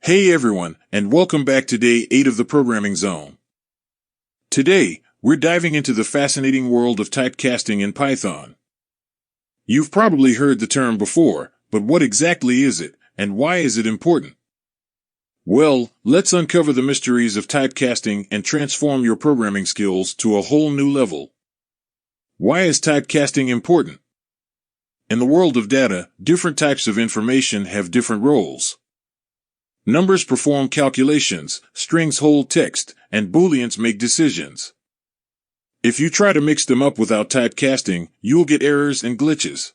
Hey everyone, and welcome back to day 8 of the Programming Zone. Today, we're diving into the fascinating world of typecasting in Python. You've probably heard the term before, but what exactly is it, and why is it important? Well, let's uncover the mysteries of typecasting and transform your programming skills to a whole new level. Why is typecasting important? In the world of data, different types of information have different roles. Numbers perform calculations, strings hold text, and booleans make decisions. If you try to mix them up without typecasting, you'll get errors and glitches.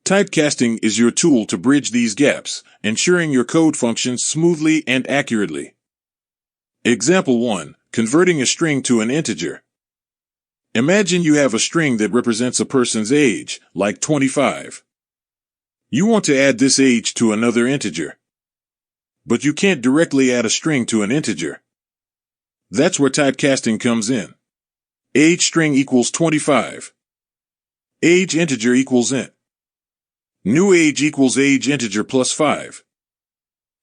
Typecasting is your tool to bridge these gaps, ensuring your code functions smoothly and accurately. Example 1. Converting a string to an integer. Imagine you have a string that represents a person's age, like 25. You want to add this age to another integer. But you can't directly add a string to an integer. That's where typecasting comes in. Age string equals 25. Age integer equals int. New age equals age integer plus 5.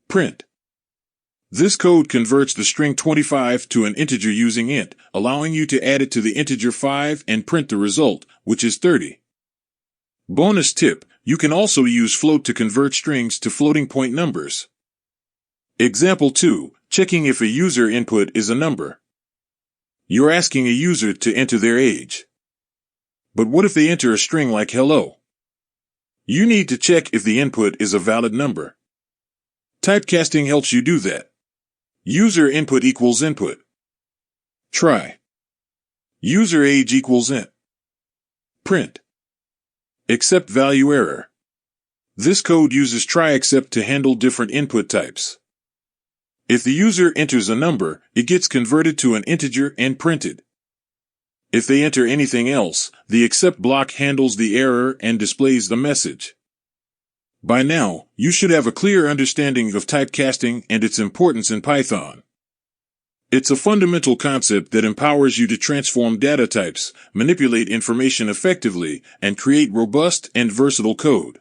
Print. This code converts the string 25 to an integer using int, allowing you to add it to the integer 5 and print the result, which is 30. Bonus tip, you can also use float to convert strings to floating point numbers. Example 2. Checking if a user input is a number. You're asking a user to enter their age. But what if they enter a string like hello? You need to check if the input is a valid number. Typecasting helps you do that. User input equals input. Try. User age equals int. Print. Except value error. This code uses try except to handle different input types. If the user enters a number, it gets converted to an integer and printed. If they enter anything else, the except block handles the error and displays the message. By now, you should have a clear understanding of typecasting and its importance in Python. It's a fundamental concept that empowers you to transform data types, manipulate information effectively, and create robust and versatile code.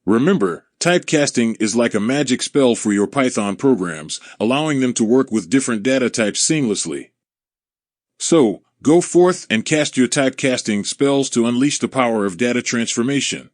Remember, typecasting is like a magic spell for your Python programs, allowing them to work with different data types seamlessly. So, go forth and cast your typecasting spells to unleash the power of data transformation.